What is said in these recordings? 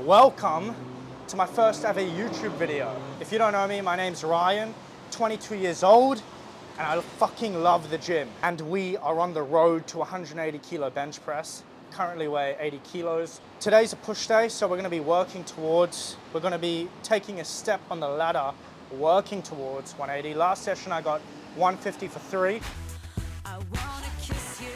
Welcome to my first ever YouTube video. If you don't know me, my name's Ryan, 22 years old, and I fucking love the gym. And we are on the road to 180 kilo bench press. Currently weigh 80 kilos. Today's a push day, so we're gonna be we're gonna be taking a step on the ladder, working towards 180. Last session I got 150 for 3. I wanna kiss you,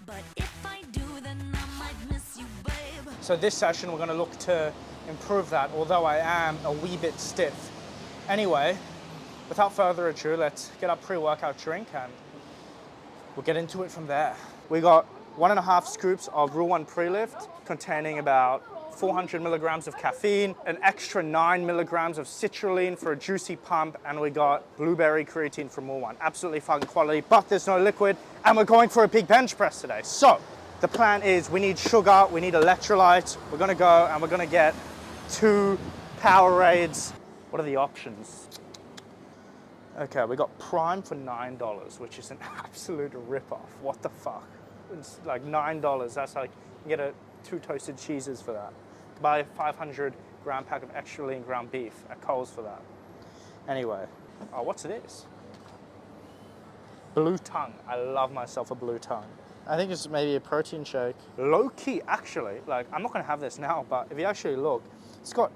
but if I do, then I might miss you, babe. So this session we're gonna look to improve that, although I am a wee bit stiff. Anyway, without further ado, let's get our pre-workout drink and we'll get into it from there. We got 1.5 scoops of Rule 1 pre-lift containing about 400 milligrams of caffeine, an extra 9 milligrams of citrulline for a juicy pump, and we got blueberry creatine from Rule 1. Absolutely fucking quality, but there's no liquid, and we're going for a big bench press today. So the plan is we need sugar, we need electrolytes. We're gonna go and we're gonna get 2 Powerades. What are the options? Okay, we got Prime for $9, which is an absolute rip-off. What the fuck? It's like $9. That's like, you get 2 toasted cheeses for that. Buy a 500 gram pack of extra lean ground beef at Coles for that. Anyway, oh, what's this? Blue tongue. I love myself a blue tongue. I think it's maybe a protein shake. Low key, actually, like, I'm not gonna have this now, but if you actually look, it's got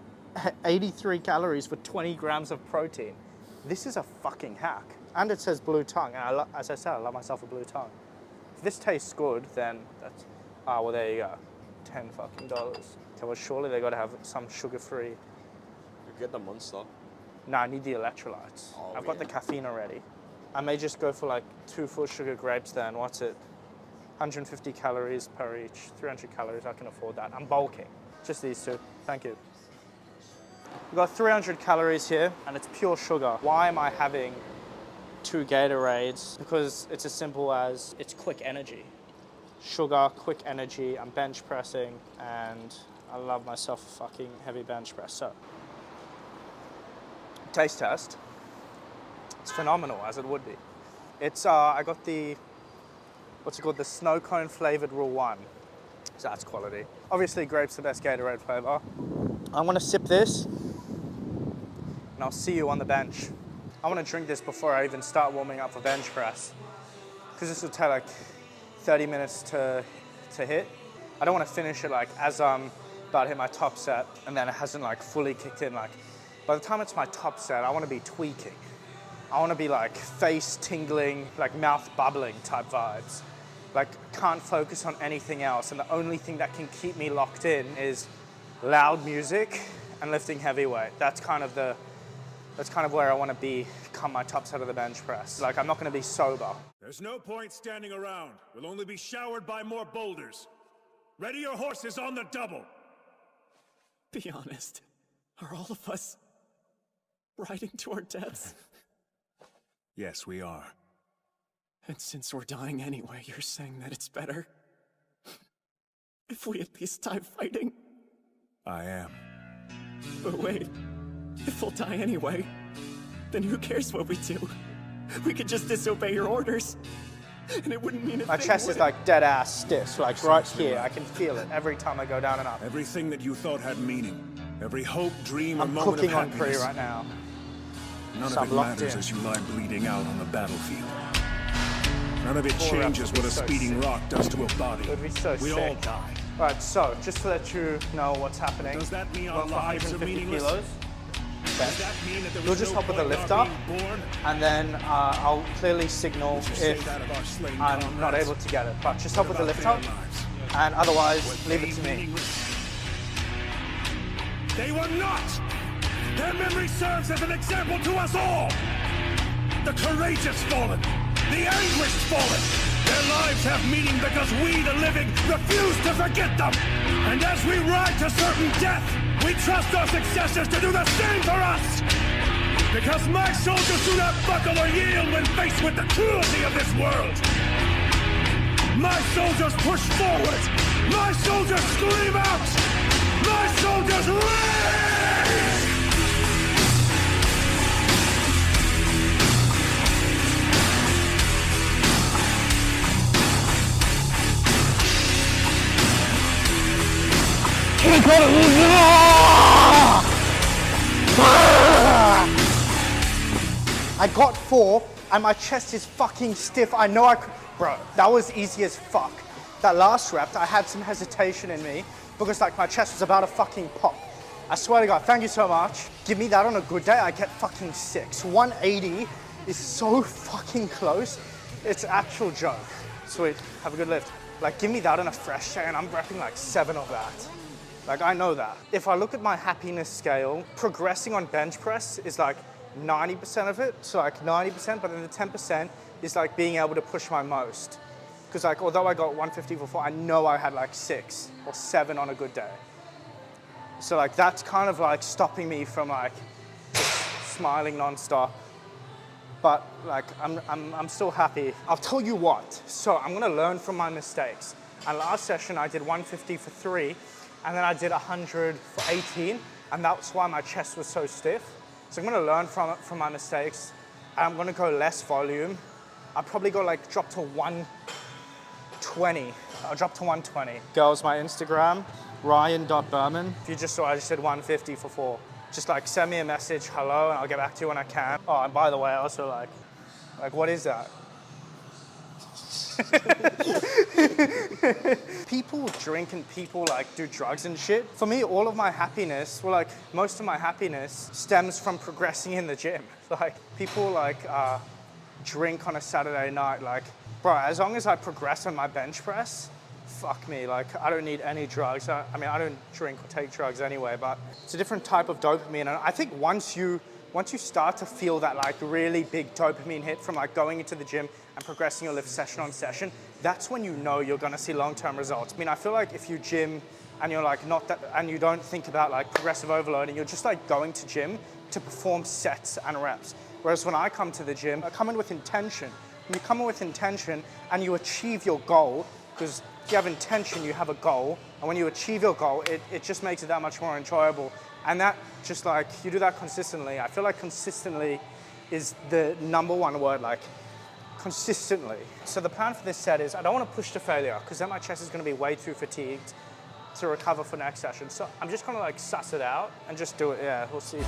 83 calories for 20 grams of protein. This is a fucking hack. And it says blue tongue, and as I said, I love myself a blue tongue. If this tastes good, then that's, well, there you go. $10 fucking. Okay, well, surely they gotta have some sugar-free. You get the Monster. No, I need the electrolytes. Oh, I've got the caffeine already. I may just go for like 2 full sugar grapes then. What's it? 150 calories per each, 300 calories, I can afford that. I'm bulking. Just these 2, thank you. We've got 300 calories here, and it's pure sugar. Why am I having 2 Gatorades? Because it's as simple as, it's quick energy. Sugar, quick energy, I'm bench pressing, and I love myself a fucking heavy bench press. So, taste test. It's phenomenal, as it would be. It's, I got the, what's it called? The snow cone flavored Rule 1. So that's quality. Obviously, grape's the best Gatorade flavor. I'm gonna sip this, and I'll see you on the bench. I wanna drink this before I even start warming up for bench press, because this will take like 30 minutes to hit. I don't want to finish it like as I'm about to hit my top set and then it hasn't like fully kicked in. Like by the time it's my top set, I want to be tweaking. I want to be like face tingling, like mouth bubbling type vibes. Like can't focus on anything else, and the only thing that can keep me locked in is loud music and lifting heavy weight. That's kind of where I want to be come my top set of the bench press. Like I'm not going to be sober. There's no point standing around. We'll only be showered by more boulders. Ready your horses on the double. Be honest. Are all of us riding to our deaths? Yes, we are. And since we're dying anyway, you're saying that it's better if we at least die fighting? I am. But wait, if we'll die anyway, then who cares what we do? We could just disobey your orders, and it wouldn't mean a thing. My chest is like dead ass stiff, like right here. I can feel it every time I go down and up. Everything that you thought had meaning, every hope, dream, or I'm moment of cooking on happiness, pre right now. none So of it I'm locked matters in. as you lie bleeding out on the battlefield. None of it Four changes reps would what a be so speeding sick. rock does to a body. It would be so We sick. all die. All right, so just to let you know what's happening. Does that mean I'm our going for lives are 150 meaningless? kilos. Does that mean that there You'll was just no hop with the point in lift our up, being born? and then I'll clearly signal You say if that of our slain I'm not comrades? able to get it. But just hop with the About lift their up, lives? and otherwise Were leave they it to me. meaningless? They were not! Their memory serves as an example to us all! The courageous fallen, the anguished fallen. Their lives have meaning because we, the living, refuse to forget them. And as we ride to certain death, we trust our successors to do the same for us. Because my soldiers do not buckle or yield when faced with the cruelty of this world. My soldiers push forward. My soldiers scream out. My soldiers rage! I got 4 and my chest is fucking stiff. I know I could, bro, that was easy as fuck. That last rep, I had some hesitation in me because like my chest was about to fucking pop. I swear to God, thank you so much. Give me that on a good day, I get fucking 6. 180 is so fucking close. It's an actual joke. Sweet, have a good lift. Like give me that on a fresh day and I'm repping like 7 of that. Like I know that. If I look at my happiness scale, progressing on bench press is like 90% of it, so like 90%, but then the 10% is like being able to push my most. Because like, although I got 150 for 4, I know I had like 6 or 7 on a good day. So like, that's kind of like stopping me from like just smiling nonstop. But like, I'm still happy. I'll tell you what, so I'm gonna learn from my mistakes. And last session I did 150 for 3, and then I did 100 for 18, and that's why my chest was so stiff. So I'm gonna learn from my mistakes, and I'm gonna go less volume. I'll probably go like drop to 120. I'll drop to 120. Girls, my Instagram, Ryan.Behrmann. If you just saw, I just did 150 for 4. Just like send me a message, hello, and I'll get back to you when I can. Oh, and by the way, I also like what is that? People drink and people like do drugs and shit. For me, all of my happiness, well, like most of my happiness stems from progressing in the gym. Like people like drink on a Saturday night. Like, bro, as long as I progress on my bench press, fuck me. Like I don't need any drugs. I mean, I don't drink or take drugs anyway, but it's a different type of dopamine. And I think once you start to feel that like really big dopamine hit from like going into the gym and progressing your lift session on session, that's when you know you're gonna see long-term results. I mean, I feel like if you gym and you're like not that, and you don't think about like progressive overloading, you're just like going to gym to perform sets and reps. Whereas when I come to the gym, I come in with intention. When you come in with intention and you achieve your goal, because if you have intention, you have a goal, and when you achieve your goal, it just makes it that much more enjoyable. And that just like, you do that consistently. I feel like consistently is the #1 word, like consistently. So the plan for this set is I don't want to push to failure because then my chest is going to be way too fatigued to recover for next session. So I'm just going to like suss it out and just do it. Yeah, we'll see.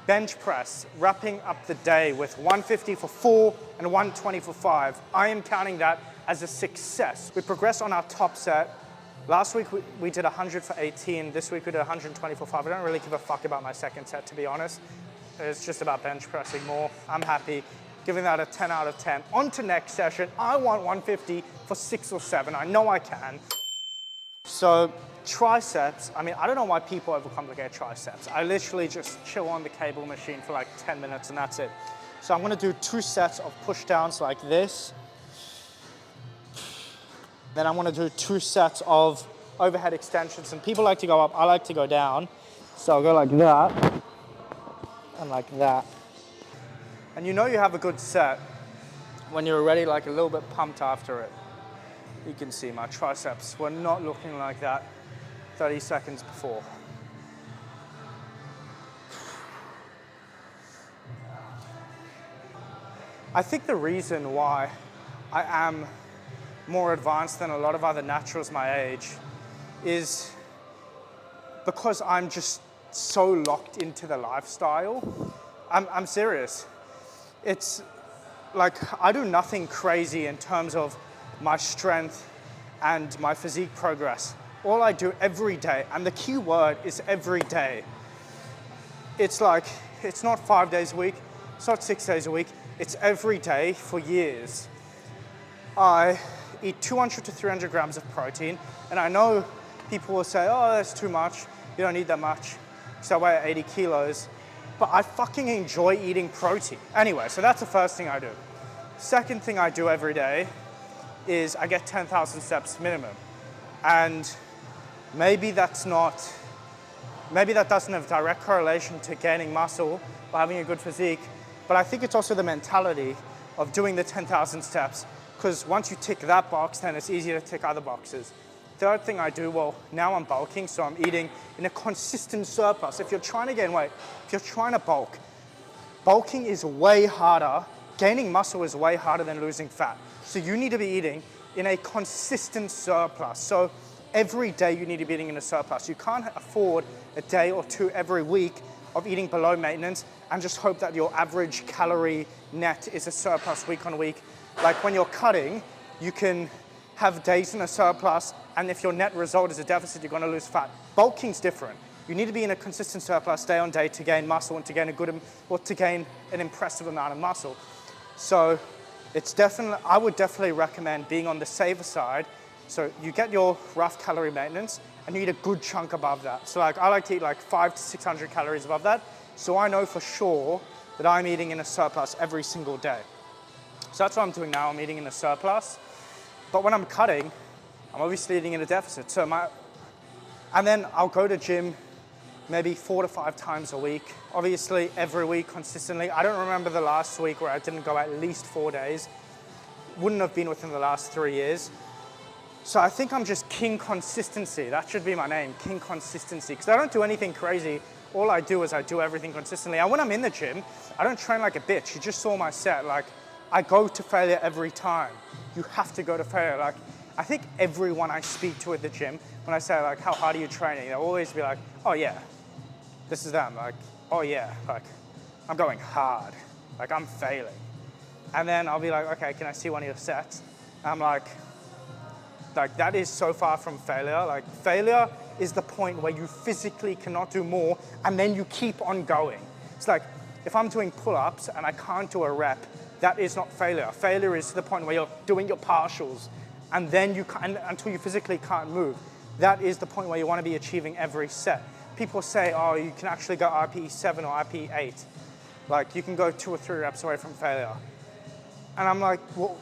Bench press, wrapping up the day with 150 for 4 and 120 for 5. I am counting that as a success. We progressed on our top set. Last week we did 100 for 18. This week we did 120 for 5. I don't really give a fuck about my second set, to be honest. It's just about bench pressing more. I'm happy. Giving that a 10 out of 10. On to next session. I want 150 for 6 or 7. I know I can. So triceps, I mean, I don't know why people overcomplicate triceps. I literally just chill on the cable machine for like 10 minutes and that's it. So I'm gonna do 2 sets of push downs like this. Then I'm gonna do 2 sets of overhead extensions. And people like to go up, I like to go down. So I'll go like that and like that. And you know you have a good set when you're already like a little bit pumped after it. You can see my triceps were not looking like that 30 seconds before. I think the reason why I am more advanced than a lot of other naturals my age is because I'm just so locked into the lifestyle. I'm serious. It's like I do nothing crazy in terms of my strength and my physique progress. All I do every day, and the key word is every day. It's like, it's not 5 days a week, it's not 6 days a week, it's every day for years. I eat 200 to 300 grams of protein, and I know people will say, oh, that's too much, you don't need that much, because I weigh 80 kilos, but I fucking enjoy eating protein. Anyway, so that's the first thing I do. Second thing I do every day is I get 10,000 steps minimum. And maybe that doesn't have direct correlation to gaining muscle or having a good physique, but I think it's also the mentality of doing the 10,000 steps, because once you tick that box, then it's easier to tick other boxes. Third thing I do, well, now I'm bulking, so I'm eating in a consistent surplus. If you're trying to gain weight, if you're trying to bulk, bulking is way harder, gaining muscle is way harder than losing fat. So you need to be eating in a consistent surplus. So every day you need to be eating in a surplus. You can't afford a day or two every week of eating below maintenance and just hope that your average calorie net is a surplus week on week. Like when you're cutting, you can have days in a surplus, and if your net result is a deficit, you're gonna lose fat. Bulking's different. You need to be in a consistent surplus day on day to gain muscle and to gain to gain an impressive amount of muscle. So I would definitely recommend being on the safer side. So you get your rough calorie maintenance and you eat a good chunk above that. So like I like to eat like 500 to 600 calories above that. So I know for sure that I'm eating in a surplus every single day. So that's what I'm doing now, I'm eating in a surplus. But when I'm cutting, I'm obviously eating in a deficit. And then I'll go to gym maybe 4 to 5 times a week. Obviously every week consistently. I don't remember the last week where I didn't go at least 4 days. Wouldn't have been within the last 3 years. So I think I'm just King Consistency. That should be my name, King Consistency. Because I don't do anything crazy. All I do is I do everything consistently. And when I'm in the gym, I don't train like a bitch. You just saw my set. Like, I go to failure every time. You have to go to failure. Like, I think everyone I speak to at the gym, when I say like, how hard are you training? They'll always be like, oh yeah. This is them, like, oh yeah, like, I'm going hard. Like, I'm failing. And then I'll be like, okay, can I see one of your sets? And I'm like, that is so far from failure. Like, failure is the point where you physically cannot do more and then you keep on going. It's like, if I'm doing pull-ups and I can't do a rep, that is not failure. Failure is to the point where you're doing your partials and then until you physically can't move. That is the point where you want to be achieving every set. People say, oh, you can actually go RPE 7 or RPE 8. Like, you can go 2 or 3 reps away from failure. And I'm like, well,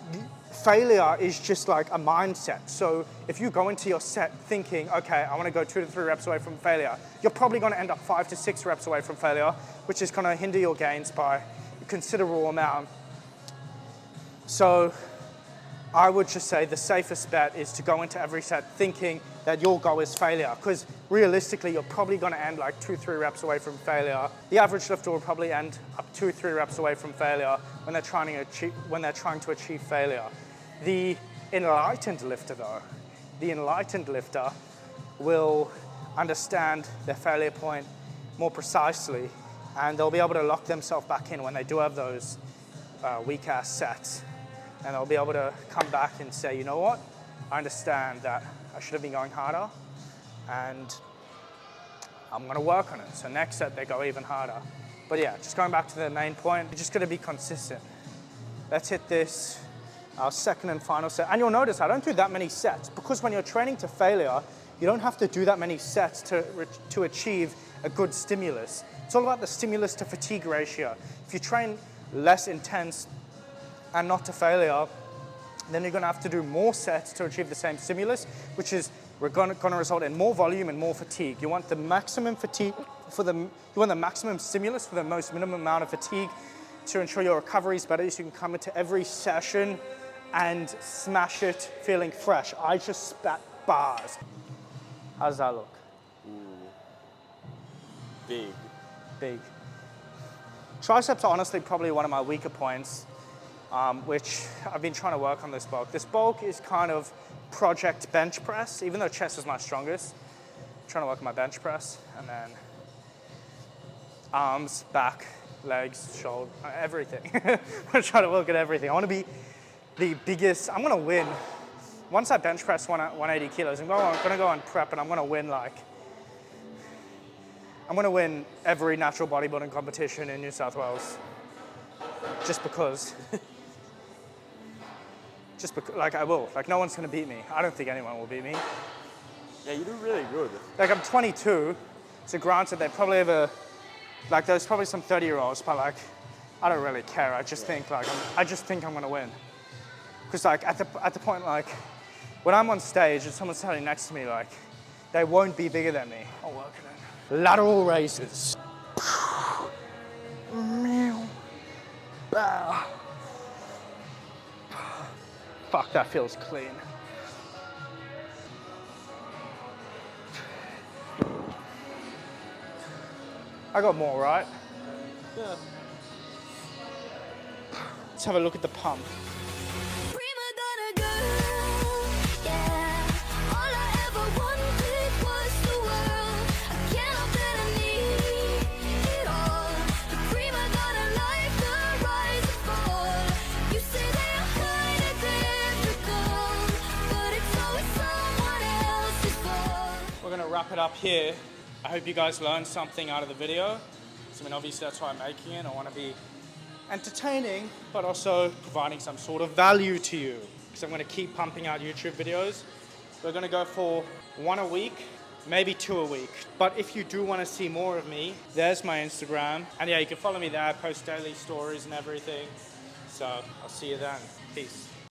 failure is just like a mindset. So if you go into your set thinking, okay, I want to go 2 to 3 reps away from failure, you're probably going to end up 5 to 6 reps away from failure, which is going to hinder your gains by a considerable amount. So I would just say the safest bet is to go into every set thinking that your goal is failure, because realistically, you're probably going to end like 2 or 3 reps away from failure. The average lifter will probably end up 2 or 3 reps away from failure when they're trying to achieve failure. The enlightened lifter, though, will understand their failure point more precisely, and they'll be able to lock themselves back in when they do have those weak-ass sets. And they'll be able to come back and say, you know what? I understand that I should have been going harder, and I'm going to work on it. So next set, they go even harder. But yeah, just going back to the main point, you're just going to be consistent. Let's hit this, our second and final set. And you'll notice I don't do that many sets, because when you're training to failure, you don't have to do that many sets to achieve a good stimulus. It's all about the stimulus to fatigue ratio. If you train less intense and not to failure, then you're going to have to do more sets to achieve the same stimulus, which is going to result in more volume and more fatigue. You want the maximum fatigue you want the maximum stimulus for the most minimum amount of fatigue to ensure your recovery is better, so you can come into every session and smash it feeling fresh. I just spat bars. How does that look? Big. Big. Triceps are honestly probably one of my weaker points, which I've been trying to work on this bulk. This bulk is kind of project bench press, even though chest is my strongest. I'm trying to work on my bench press, and then arms, back, legs, shoulder, everything. I'm trying to work at everything. I want to be the biggest. I'm going to win. Once I bench press 180 kilos, I'm going to go on prep, and I'm going to win every natural bodybuilding competition in New South Wales. Just because. Like I will. Like no one's going to beat me. I don't think anyone will beat me. Yeah, you do really good. Like I'm 22, so granted they probably have there's probably some 30-year-olds, but like I don't really care. I just think I'm going to win. Because like at the point like when I'm on stage and someone's standing next to me, like they won't be bigger than me. I'll work it in. Lateral raises. Fuck, that feels clean. I got more, right? Yeah. Let's have a look at the pump. Prima donna girl. it up here. I hope you guys learned something out of the video. So, I mean, obviously that's why I'm making it. I want to be entertaining, but also providing some sort of value to you. Because I'm going to keep pumping out YouTube videos. We're going to go for 1 a week, maybe 2 a week. But if you do want to see more of me, there's my Instagram. And yeah, you can follow me there. I post daily stories and everything. So I'll see you then. Peace.